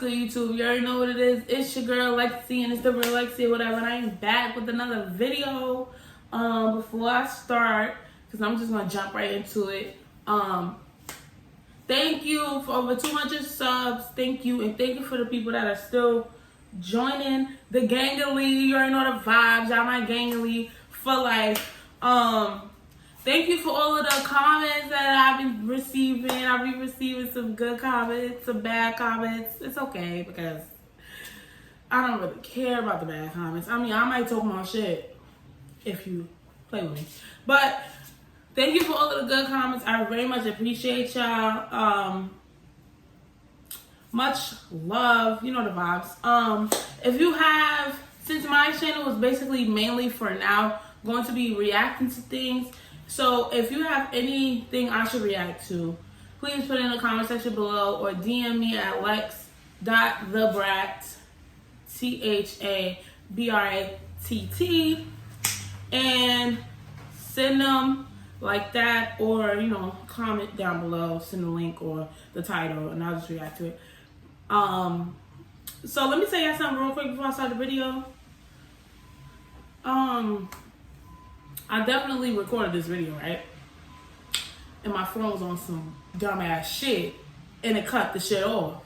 good, YouTube? You already know what it is. It's your girl Lexi, and it's the real Lexi, whatever. And I am back with another video. Before I start, because I'm just gonna jump right into it. Thank you for over 200 subs. Thank you, and thank you for the people that are still joining the Gangly. You already know the vibes. Y'all my Gangly for life. Thank you for all of the comments that I've been receiving. I've been receiving some good comments, some bad comments. It's okay because I don't really care about the bad comments. I mean, I might talk my shit if you play with me. But thank you for all of the good comments. I very much appreciate y'all. Much love. You know the vibes. If you have, since my channel is basically mainly for now going to be reacting to things, so if you have anything I should react to, please put it in the comment section below or DM me at lex.thebrat, THABRATT, and send them like that, or comment down below, send the link or the title, and I'll just react to it. So let me tell you something real quick before I start the video. I definitely recorded this video, right? And my phone was on some dumbass shit, and it cut the shit off.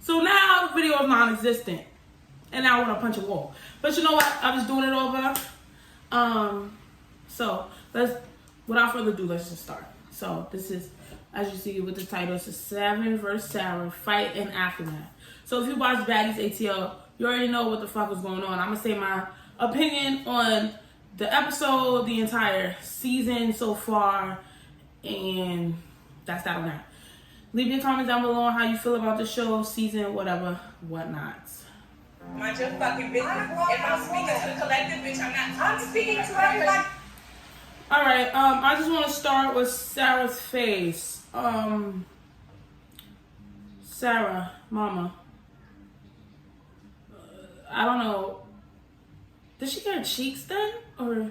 So now the video is non-existent, and I want to punch a wall. But you know what? I'm just doing it over. So without further ado, let's just start. So this is, as you see with the title, it's a Savin vs. Sarah fight in aftermath. So if you watch Baddies ATL, you already know what the fuck was going on. I'm gonna say my opinion on the episode, the entire season so far, and that's that on that. Leave your comments down below on how you feel about the show, season, whatever, whatnot. Mind your fucking business. If I'm speaking to the collective, bitch, I'm speaking to everybody. Alright, I just want to start with Sarah's face. Sarah, mama. I don't know. Did she get her cheeks done? Or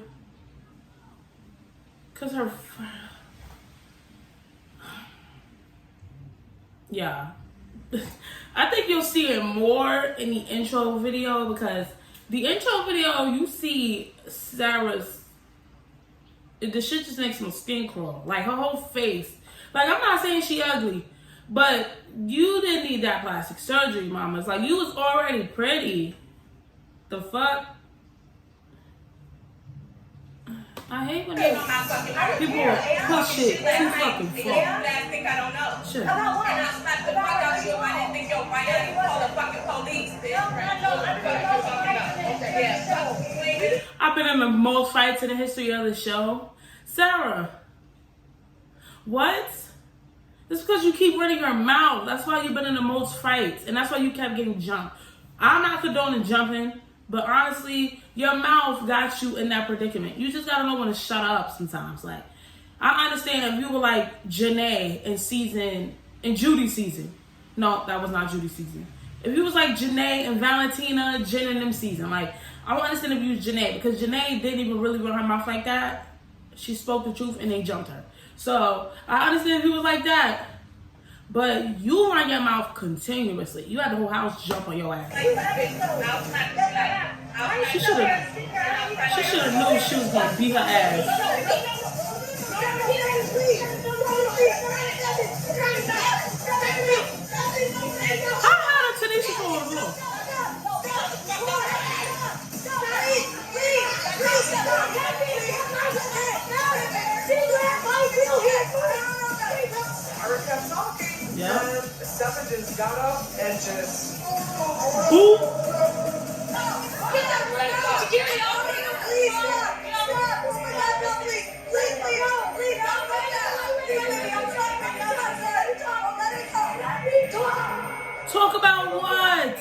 cause her, yeah. I think you'll see it more in the intro video, because the intro video you see Sarah's, the shit just makes my skin crawl. Like her whole face. Like I'm not saying she ugly, but you didn't need that plastic surgery, mama. It's like you was already pretty. The fuck? I hate when people push shit too fucking far. I think I don't know. Sure. And I'll slap the fuck out of you if I didn't think your mind didn't call the fucking police, bitch. I've been in the most fights in the history of the show. Sarah, what? It's because you keep running your mouth. That's why you've been in the most fights, and that's why you kept getting jumped. I'm not condoning jumping, but honestly, your mouth got you in that predicament. You just gotta know when to shut up sometimes. Like, I understand if you were like Janae in Judy's season. No, that was not Judy's season. If you was like Janae and Valentina, Jen and them season, like, I would understand if you was Janae, because Janae didn't even really run her mouth like that. She spoke the truth and they jumped her. So I understand if you was like that. But you run your mouth continuously. You had the whole house jump on your ass. She should have known she was gonna beat her ass. How hard did Tanisha go on the floor? Yeah. Stefan just got up and just. Who? Talk about what?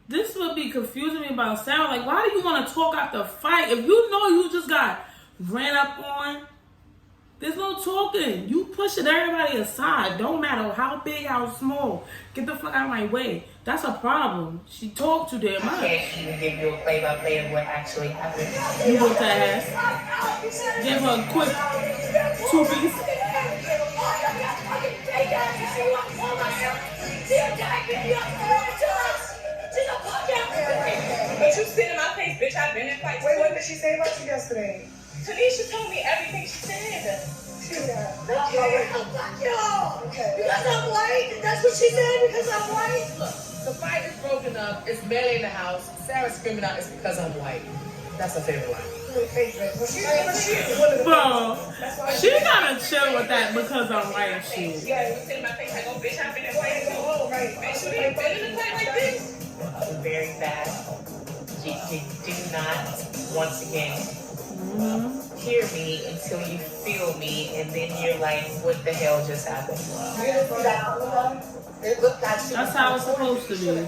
This would be confusing me about Sarah. Like, why do you want to talk after a fight? If you know you just got ran up on, there's no talking. You pushing everybody aside. Don't matter how big, how small. Get the fuck out of my way. That's a problem. She talked too damn much. I can't even give you a play-by-play of what actually happened. You whooped her ass. Give her a quick 2-piece. did she say about you yesterday? Tanisha told me everything she said. She said, Okay. Y'all. Because I'm white. That's what she said. Because I'm white. Look, the fight is broken up. It's Melly in the house. Sarah screaming out, "It's because I'm white." That's her favorite line. Bro, she gotta chill with that because I'm white shit. Yeah, you sit in my face like, oh, bitch, I've been in white. Oh, right. Bitch, you didn't been in a fight like this. Very fast. Do not, once again, hear me until you feel me, and then you're like, what the hell just happened? It looked like she That's how it's supposed to be. No,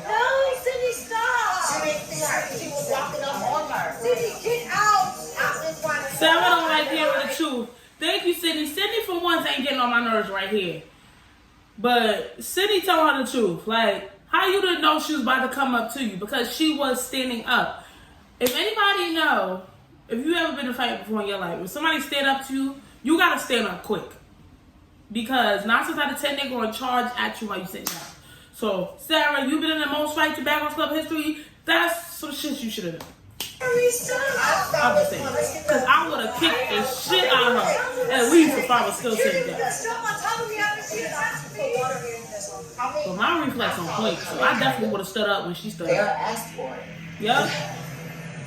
Sydney, stop. She didn't see her. She was walking up on her. Sydney, get out. I've been trying to Sarah don't like hearing the truth. Thank you, Sydney. Sydney, for once, ain't getting on my nerves right here. But Sydney told her the truth. Like, how you didn't know she was about to come up to you? Because she was standing up. If anybody know, if you ever been in a fight before in your life, if somebody stand up to you, you gotta stand up quick. Because 9 times out of 10, they're gonna charge at you while you sitting down. So, Sarah, you've been in the most fights in Bad Girls Club history. That's some shit you should have done. I'm just saying. Because I would have kicked the shit out of her. At least if I was still sitting down. But my reflex on point, so I definitely would have stood up when she stood Sarah up. asked for it. Yup.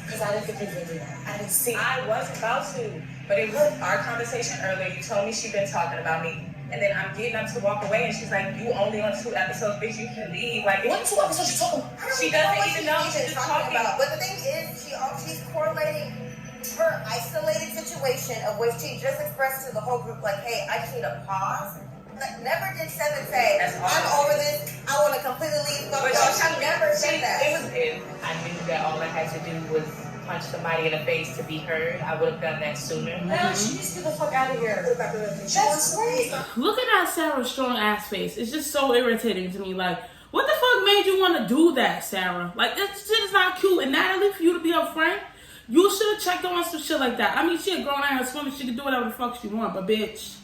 Because I didn't think you do that. I didn't see it. I was about to, but it was our conversation earlier. You told me she'd been talking about me. And then I'm getting up to walk away, and she's like, "You only on 2 episodes, bitch. You can leave." Like, What 2 episodes you talking about? she doesn't even know she's just talking about. But the thing is, she's correlating her isolated situation of which she just expressed to the whole group, like, hey, I just need a pause. Like, never did Seven say, I'm over this, I want to completely leave. But She never said that. I knew that all I had to do was punch somebody in the face to be heard. I would have done that sooner. She just get the fuck out of here. That's great. Looking at Sarah's strong ass face, it's just so irritating to me. Like, what the fuck made you want to do that, Sarah? Like, that shit is not cute. And Natalie, for you to be her friend, you should have checked on some shit like that. I mean, she a grown ass woman. She can do whatever the fuck she want, but bitch.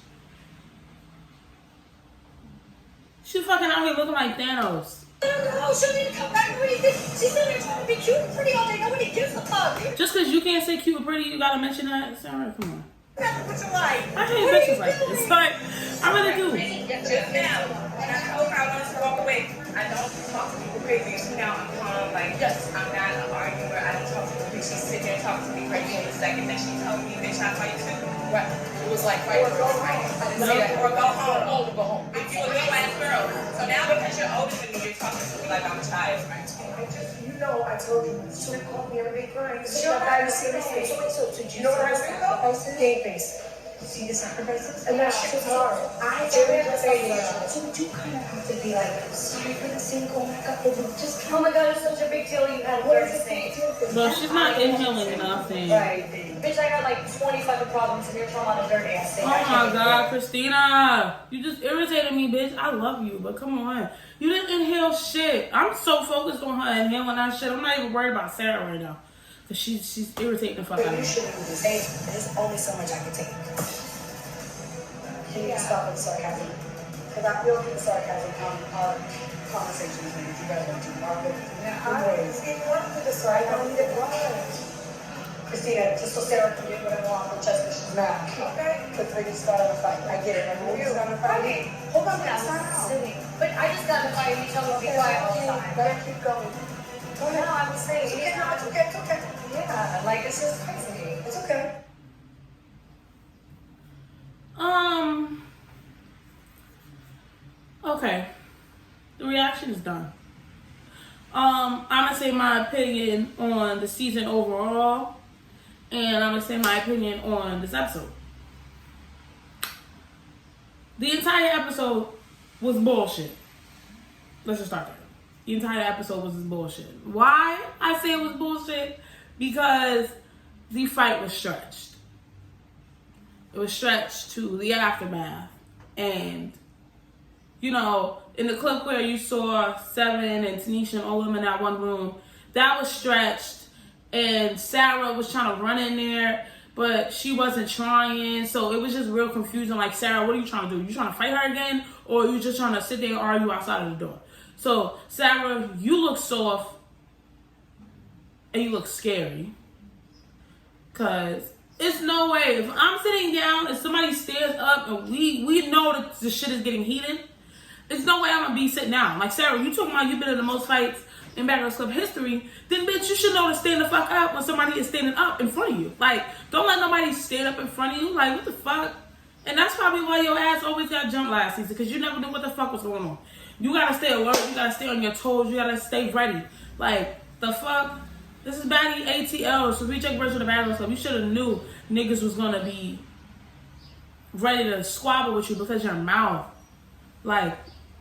She fucking out here looking like Thanos. Oh, she need to come back. She's in there trying to be cute and pretty all day. Nobody gives a fuck. Just because you can't say cute or pretty, you gotta mention that? Sarah, come on. That's what you like. I hate bitches like this. Like, I really do. Just now, when I told her I wanted to walk away, I don't talk to people crazy. You see now I'm calm, like, yes, I'm not an arguer. I don't talk to people crazy. She sit there and talk to me crazy. And the second that she told me, bitch, I fight too. Right. It was like fight or go home. I didn't say that. Or go home. Go home. Bitch, you a real ass girl. So now because you're older than me, you're talking to me like I'm a child. You know, I told you, she called me every day crying. She don't have to see this face. So you know what I said? I said, game face. See the sacrifices? And that shit was hard. I didn't say that. So you kind of have to be like, sorry for the scene, go back up. Just Oh my god, it's such a big deal. You had what a is thing. it? Bro, she's not inhaling nothing. Right. Bitch, I got like 20 fucking problems and you're talking about a dirty ass thing. Oh my god, Christina. You just irritated me, bitch. I love you, but come on. You didn't inhale shit. I'm so focused on her inhaling that shit. I'm not even worried about Sarah right now. Because she's irritating the fuck out of You me. shouldn't do this. Hey, there's only so much I can take. Can you stop with the sarcasm? Because I feel the sarcasm on our conversations with you guys want to market. I didn't want to the side. I don't need it wrong. Christina, just so Sarah can get what I want from just because she's mad. Okay. Because they just started a fight. I get it. Like, we're starting a fight. Hold on, That's stop. silly. But I just got in a fight and you tell me to be quiet all the time. Let her keep going. Go No, ahead. I was saying, It's okay. No, it's okay. It's okay. yeah, like this is crazy. It's okay. Okay. The reaction is done. I'm gonna say my opinion on the season overall, and I'm gonna say my opinion on this episode. The entire episode was bullshit. Let's just start there. The entire episode was bullshit. Why I say it was bullshit? Because the fight was stretched. It was stretched to the aftermath. And, you know, in the clip where you saw Seven and Tanisha and all of them in that one room, that was stretched. And Sarah was trying to run in there, but she wasn't trying. So it was just real confusing. Like, Sarah, what are you trying to do? You trying to fight her again? Or are you just trying to sit there and argue outside of the door? So, Sarah, you look soft and you look scary. Cause it's no way. If I'm sitting down and somebody stares up and we know that the shit is getting heated, there's no way I'm gonna be sitting down. Like, Sarah, you talking about you've been in the most fights in Bad Girls Club history, then bitch, you should know to stand the fuck up when somebody is standing up in front of you. Like, don't let nobody stand up in front of you. Like, what the fuck? And that's probably why your ass always got jumped last season, because you never knew what the fuck was going on. You gotta stay alert, you gotta stay on your toes, you gotta stay ready. Like, the fuck? This is Baddie ATL, so Reject version of Bad Girls Club. You should have knew niggas was gonna be ready to squabble with you because your mouth. Like,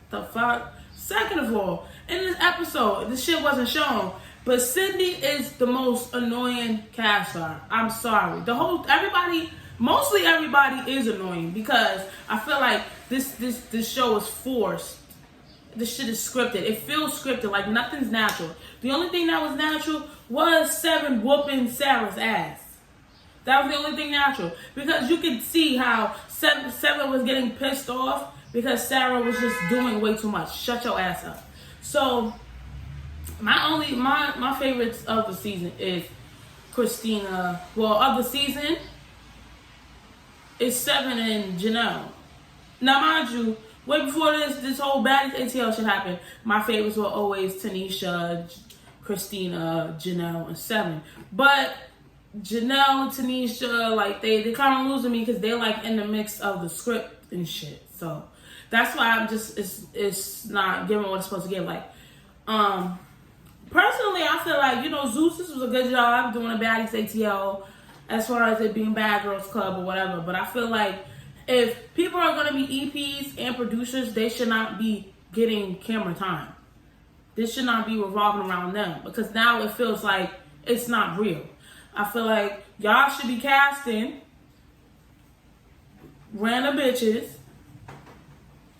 the fuck? Second of all, in this episode, this shit wasn't shown, but Sydney is the most annoying cast star. I'm sorry. Mostly everybody is annoying, because I feel like this show is forced. This shit is scripted. It feels scripted, like nothing's natural. The only thing that was natural was Seven whooping Sarah's ass. That was the only thing natural, because you could see how Seven was getting pissed off because Sarah was just doing way too much. Shut your ass up. So my favorites of the season is Christina. Well, of the season is Seven and Janelle. Now, mind you, way before this whole Baddies ATL shit happened, my favorites were always Tanisha, Christina, Janelle, and Seven. But Janelle and Tanisha, like, they kind of losing me because they're like in the mix of the script and shit. So that's why I'm just it's not giving what it's supposed to give. Like, personally, I feel like, you know, Zeus, this was a good job doing a Baddies ATL as far as it being Bad Girls Club or whatever. But I feel like if people are going to be EPs and producers, they should not be getting camera time. This should not be revolving around them, because now it feels like it's not real. I feel like y'all should be casting random bitches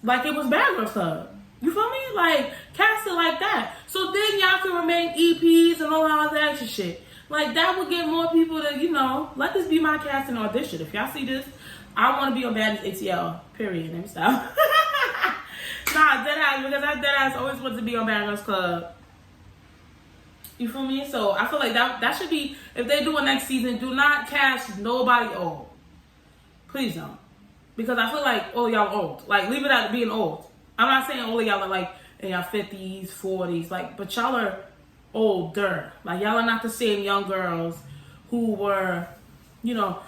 like it was Bad Girls Club. You feel me? Like, cast it like that. So then y'all can remain EPs and all that other extra shit. Like, that would get more people to, you know, let this be my casting audition. If y'all see this, I want to be on Baddies ATL. Period. Let me stop. Nah, deadass, because I deadass always want to be on Bad Girls Club. You feel me? So I feel like that should be, if they do a next season, do not cast nobody old. Please don't. Because I feel like all y'all old. Like, leave it at being old. I'm not saying all of y'all are like in your 50s, 40s, like, but y'all are older. Like, y'all are not the same young girls who were, you know,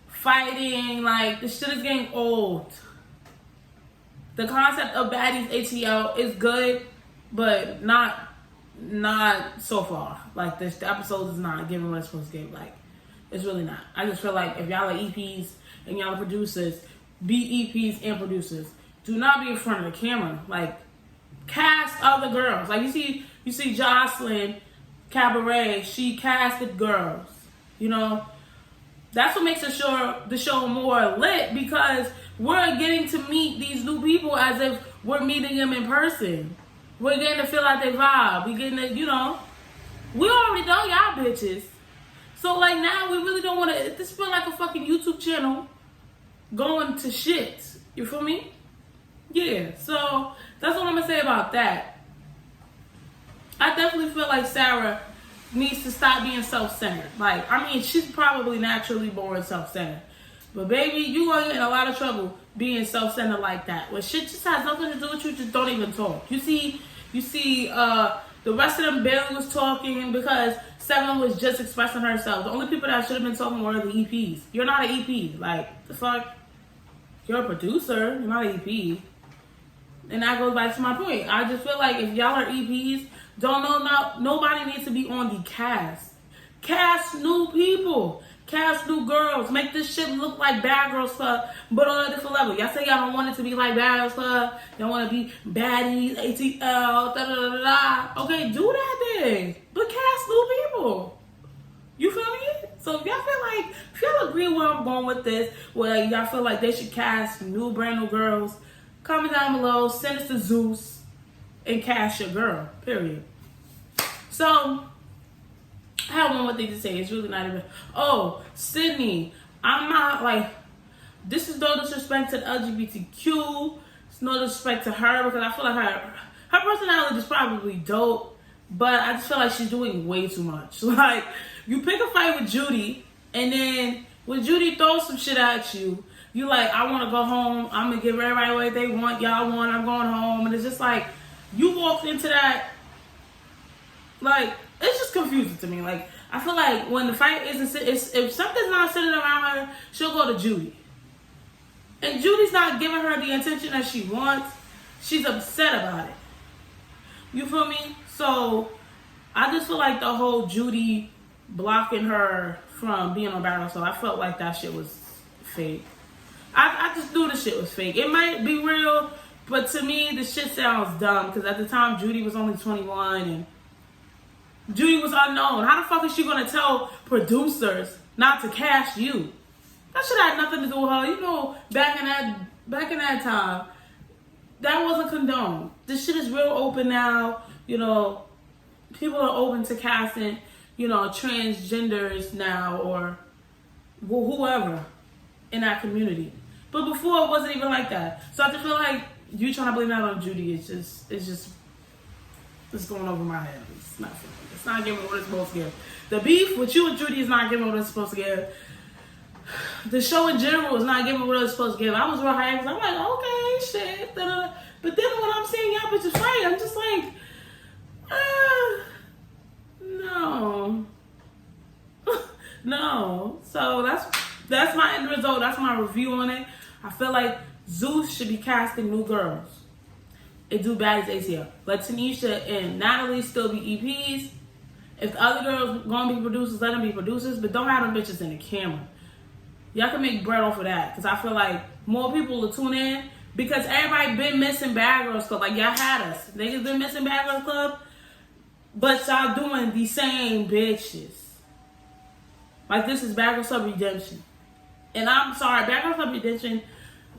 fighting. Like, this shit is getting old. The concept of Baddies ATL is good, but not so far. Like, the episode is not giving what it's supposed to give. Like, it's really not. I just feel like if y'all are EPs and y'all are producers, be EPs and producers. Do not be in front of the camera. Like, cast other girls. Like, you see Jocelyn Cabaret, she casted girls. You know, that's what makes the show more lit, because we're getting to meet these new people as if we're meeting them in person. We're getting to feel like they vibe. We're getting to, you know, we already know y'all bitches. So, like, now we really don't want to, this feel like a fucking YouTube channel going to shit. You feel me? Yeah, so that's what I'm going to say about that. I definitely feel like Sarah needs to stop being self-centered. Like, I mean, she's probably naturally born self-centered. But baby, you going to get in a lot of trouble being self-centered like that. When shit just has nothing to do with you, just don't even talk. You see, the rest of them barely was talking because Seven was just expressing herself. The only people that should have been talking were the EPs. You're not an EP. Like, the fuck? You're a producer. You're not an EP. And that goes back to my point. I just feel like if y'all are EPs, nobody needs to be on the cast. Cast new people. Cast new girls. Make this shit look like Bad Girls Club, but on a different level. Y'all say y'all don't want it to be like Bad Girls Club. Y'all want to be Baddies, ATL, da-da-da-da-da. Okay, do that then. But cast new people. You feel me? So if y'all feel like, if y'all agree where I'm going with this, where y'all feel like they should cast brand new girls, comment down below, send us to Zeus, and cast your girl, period. So, I have one more thing to say. It's really not even... Oh, Sydney. I'm not, like... This is no disrespect to the LGBTQ. It's no disrespect to her, because I feel like her personality is probably dope, but I just feel like she's doing way too much. Like, you pick a fight with Judy, And then when Judy throws some shit at you, you like, I want to go home. I'm going to give everybody what they want. Y'all want, I'm going home. And it's just like, you walked into that, like, it's just confusing to me. Like, I feel like when the fight if something's not sitting around her, she'll go to Judy. And Judy's not giving her the attention that she wants. She's upset about it. You feel me? So, I just feel like the whole Judy blocking her from being on Battle, so I felt like that shit was fake. I just knew the shit was fake. It might be real, but to me, the shit sounds dumb, because at the time, Judy was only 21, and Judy was unknown. How the fuck is she going to tell producers not to cast you? That shit had nothing to do with her. You know, back in that time, that wasn't condoned. This shit is real open now. You know, people are open to casting, you know, transgenders now, or whoever in that community. But before, it wasn't even like that. So I just feel like you trying to blame that on Judy it's going over my head. It's not funny. It's not giving what it's supposed to give. The beef with you and Judy is not giving what it's supposed to give. The show in general is not giving what it's supposed to give. I was real hyped. I'm like, okay, shit. Da-da-da. But then when I'm seeing y'all bitches fight, I'm just like, no. No. So that's my end result. That's my review on it. I feel like Zeus should be casting new girls. It do bad as ATL. Let Tanisha and Natalie still be EPs. If the other girls gonna be producers, let them be producers. But don't have them bitches in the camera. Y'all can make bread off of that. Because I feel like more people will tune in. Because everybody been missing Bad Girls Club. Like, y'all had us. Niggas been missing Bad Girls Club. But y'all doing the same bitches. Like, this is Bad Girls Club Redemption. And I'm sorry, Bad Girls Club Redemption,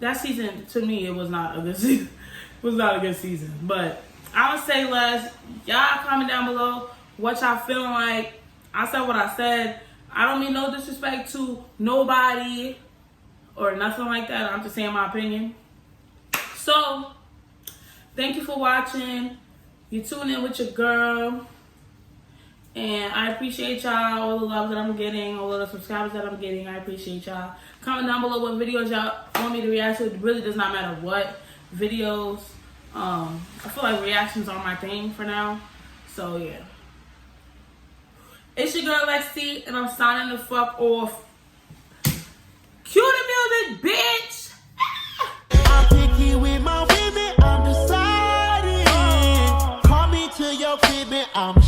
that season, to me, it was not a good season. It was not a good season. But I would say, Les, y'all comment down below what y'all feeling like. I said what I said. I don't mean no disrespect to nobody or nothing like that. I'm just saying my opinion. So, thank you for watching. You tune in with your girl. And I appreciate y'all, all the love that I'm getting, all of the subscribers that I'm getting. I appreciate y'all. Comment down below what videos y'all want me to react to. It really does not matter what videos. I feel like reactions are my thing for now. So, yeah. It's your girl, Lexi, and I'm signing the fuck off. Cue the music, bitch! I'm picky with my women, I'm deciding. Call me to your crib and I'm